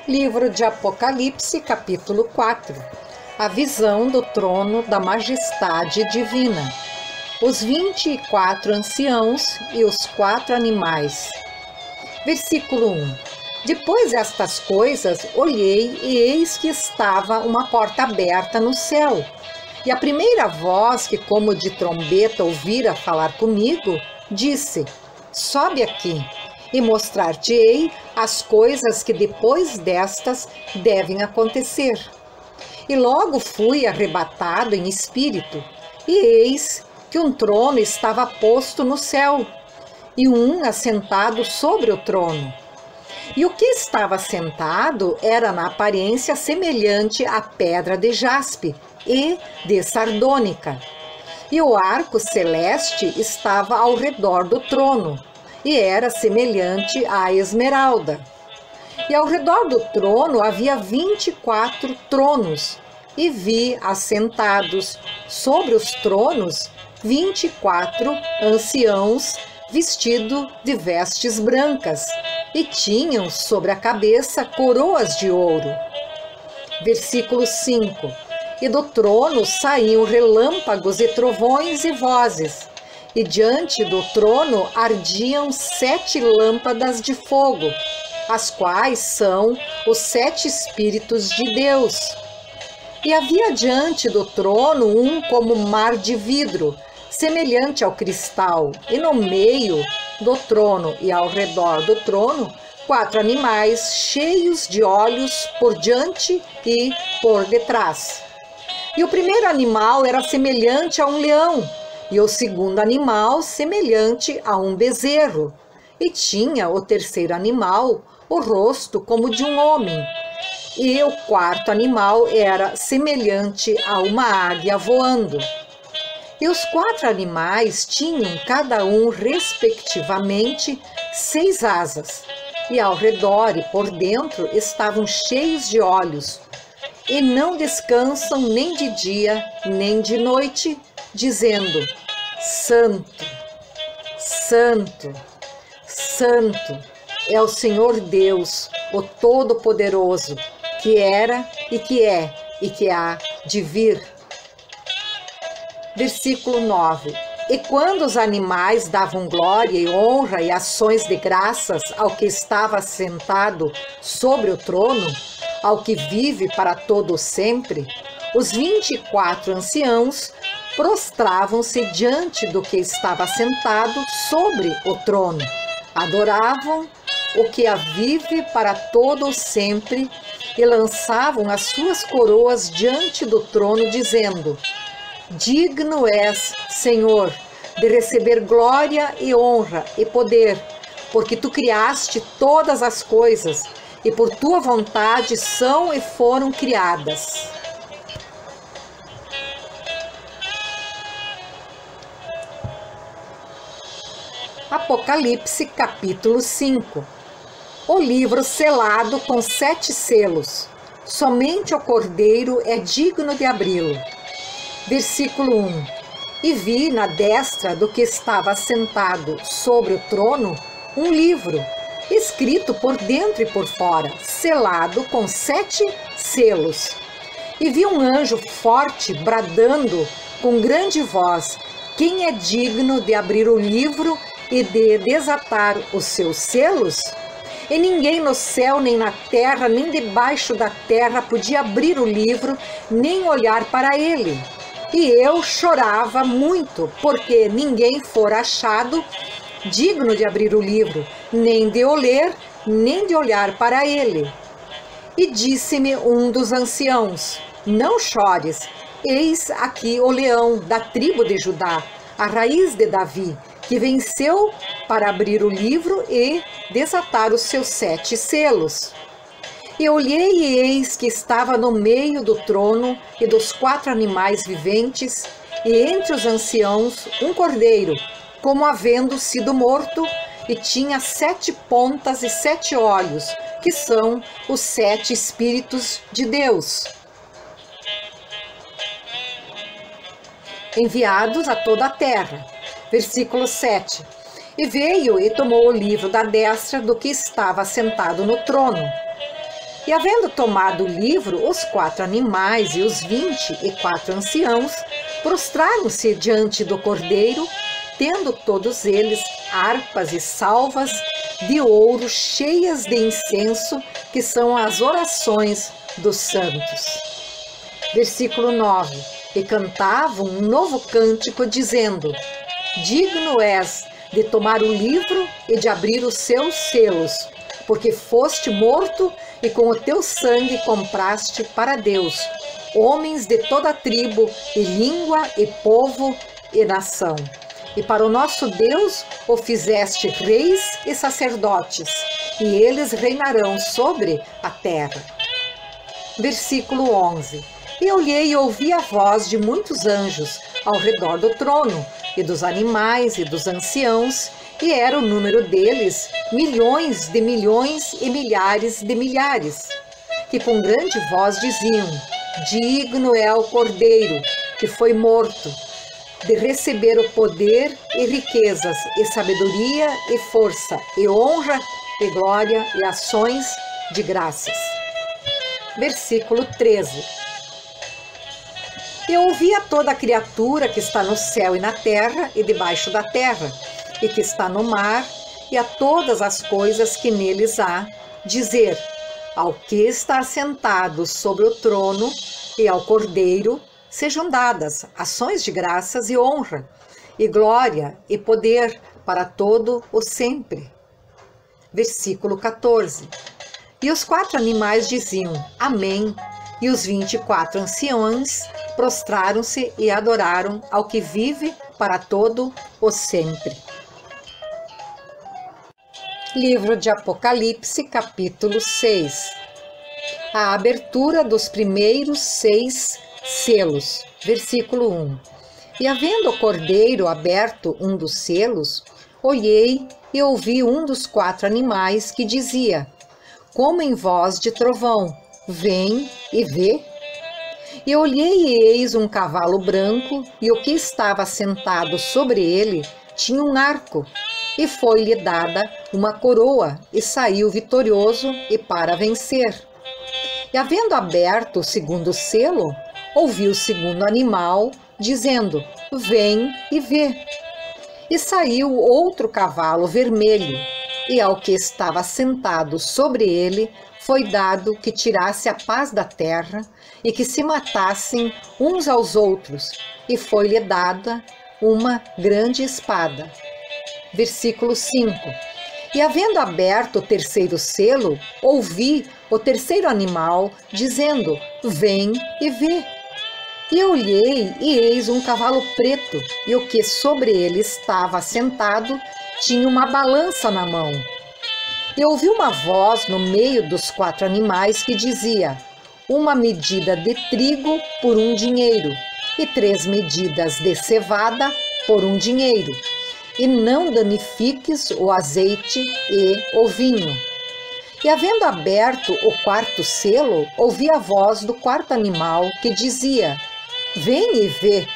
Livro de Apocalipse, capítulo 4. A visão do trono da majestade divina. Os 24 anciãos e os 4 animais. Versículo 1. Depois destas coisas, olhei e eis que estava uma porta aberta no céu. E a primeira voz que como de trombeta ouvira falar comigo, disse: sobe aqui e mostrar-te-ei as coisas que depois destas devem acontecer. E logo fui arrebatado em espírito, e eis que um trono estava posto no céu, e um assentado sobre o trono. E o que estava sentado era na aparência semelhante à pedra de jaspe e de sardônica. E o arco celeste estava ao redor do trono, e era semelhante à esmeralda. E ao redor do trono havia 24 tronos, e vi assentados sobre os tronos 24 anciãos vestidos de vestes brancas, e tinham sobre a cabeça coroas de ouro. Versículo 5. E do trono saíam relâmpagos e trovões e vozes, e diante do trono ardiam 7 lâmpadas de fogo, as quais são os 7 Espíritos de Deus. E havia diante do trono um como mar de vidro, semelhante ao cristal, e no meio do trono e ao redor do trono, 4 animais cheios de olhos por diante e por detrás. E o primeiro animal era semelhante a um leão, e o segundo animal semelhante a um bezerro. E tinha o terceiro animal o rosto como de um homem. E o quarto animal era semelhante a uma águia voando. E os 4 animais tinham cada um, respectivamente, 6 asas, e ao redor e por dentro estavam cheios de olhos, e não descansam nem de dia nem de noite, dizendo: Santo, Santo, Santo é o Senhor Deus, o Todo-Poderoso, que era e que é e que há de vir. Versículo 9. E quando os animais davam glória e honra e ações de graças ao que estava sentado sobre o trono, ao que vive para todo sempre, os 24 anciãos prostravam-se diante do que estava sentado sobre o trono, adoravam o que vive para todo sempre e lançavam as suas coroas diante do trono, dizendo: digno és, Senhor, de receber glória e honra e poder, porque tu criaste todas as coisas, e por tua vontade são e foram criadas. Apocalipse, capítulo 5. O livro selado com 7 selos. Somente o Cordeiro é digno de abri-lo. Versículo 1. E vi na destra do que estava sentado sobre o trono um livro, escrito por dentro e por fora, selado com 7 selos. E vi um anjo forte bradando com grande voz: quem é digno de abrir o livro e de desatar os seus selos? E ninguém no céu, nem na terra, nem debaixo da terra podia abrir o livro, nem olhar para ele. E eu chorava muito, porque ninguém fora achado digno de abrir o livro, nem de o ler, nem de olhar para ele. E disse-me um dos anciãos: não chores, eis aqui o leão da tribo de Judá, a raiz de Davi, que venceu para abrir o livro e desatar os seus 7 selos. E olhei e eis que estava no meio do trono e dos 4 animais viventes, e entre os anciãos um cordeiro, como havendo sido morto, e tinha 7 pontas e 7 olhos, que são os 7 Espíritos de Deus, enviados a toda a terra. Versículo 7. E veio e tomou o livro da destra do que estava sentado no trono. E havendo tomado o livro, os 4 animais e os 24 anciãos prostraram-se diante do Cordeiro, tendo todos eles harpas e salvas de ouro cheias de incenso, que são as orações dos santos. Versículo 9. E cantavam um novo cântico, dizendo: digno és de tomar o livro e de abrir os seus selos, porque foste morto e com o teu sangue compraste para Deus homens de toda tribo e língua e povo e nação. E para o nosso Deus o fizeste reis e sacerdotes, e eles reinarão sobre a terra. Versículo 11. E olhei e ouvi a voz de muitos anjos ao redor do trono, e dos animais e dos anciãos, e era o número deles milhões de milhões e milhares de milhares, que com grande voz diziam: digno é o Cordeiro, que foi morto, de receber o poder e riquezas, e sabedoria e força, e honra e glória e ações de graças. Versículo 13. Eu ouvi a toda criatura que está no céu e na terra e debaixo da terra, e que está no mar, e a todas as coisas que neles há, dizer: ao que está sentado sobre o trono e ao Cordeiro sejam dadas ações de graças e honra, e glória e poder para todo o sempre. Versículo 14. E os 4 animais diziam: amém. E os 24 anciãos prostraram-se e adoraram ao que vive para todo o sempre. Livro de Apocalipse, capítulo 6. A abertura dos primeiros 6 selos. Versículo 1. E havendo o Cordeiro aberto um dos selos, olhei e ouvi um dos 4 animais que dizia, como em voz de trovão: vem e vê. E olhei e eis um cavalo branco, e o que estava sentado sobre ele tinha um arco, e foi-lhe dada uma coroa, e saiu vitorioso e para vencer. E havendo aberto o segundo selo, ouvi o segundo animal, dizendo: vem e vê. E saiu outro cavalo vermelho, e ao que estava sentado sobre ele foi dado que tirasse a paz da terra, e que se matassem uns aos outros, e foi-lhe dada uma grande espada. Versículo 5. E havendo aberto o terceiro selo, ouvi o terceiro animal, dizendo: vem e vê. E olhei, e eis um cavalo preto, e o que sobre ele estava sentado tinha uma balança na mão. E ouvi uma voz no meio dos 4 animais que dizia: uma medida de trigo por 1 dinheiro, e 3 medidas de cevada por 1 dinheiro. E não danifiques o azeite e o vinho. E havendo aberto o 4º selo, ouvi a voz do 4º animal que dizia: vem e vê.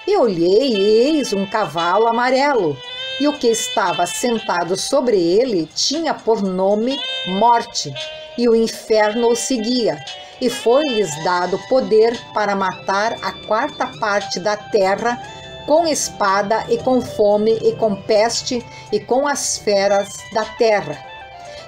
E olhei, e eis um cavalo amarelo, e o que estava sentado sobre ele tinha por nome Morte, e o inferno o seguia, e foi-lhes dado poder para matar a 4ª parte da terra, com espada e com fome e com peste e com as feras da terra.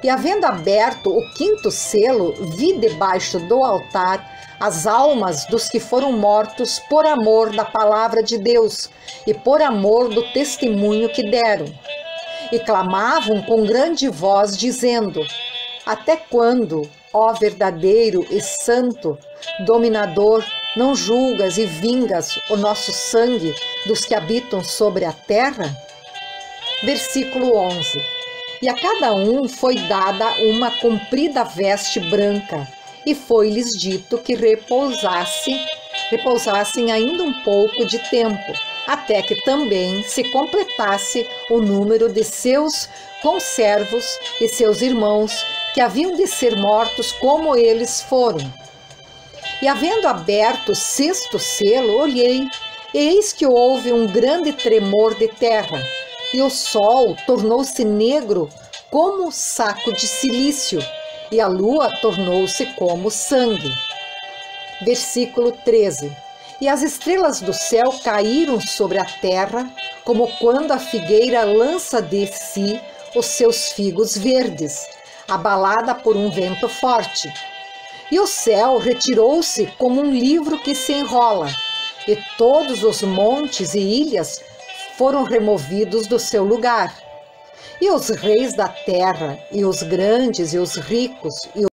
E havendo aberto o 5º selo, vi debaixo do altar as almas dos que foram mortos por amor da palavra de Deus e por amor do testemunho que deram. E clamavam com grande voz, dizendo: até quando, ó verdadeiro e santo, dominador, não julgas e vingas o nosso sangue dos que habitam sobre a terra? Versículo 11. E a cada um foi dada uma comprida veste branca, e foi-lhes dito que repousassem ainda um pouco de tempo, até que também se completasse o número de seus conservos e seus irmãos, que haviam de ser mortos como eles foram. E havendo aberto o 6º selo, olhei, e eis que houve um grande tremor de terra, e o sol tornou-se negro como saco de cilício, e a lua tornou-se como sangue. Versículo 13. E as estrelas do céu caíram sobre a terra, como quando a figueira lança de si os seus figos verdes, abalada por um vento forte. E o céu retirou-se como um livro que se enrola, e todos os montes e ilhas foram removidos do seu lugar. E os reis da terra, e os grandes, e os ricos, e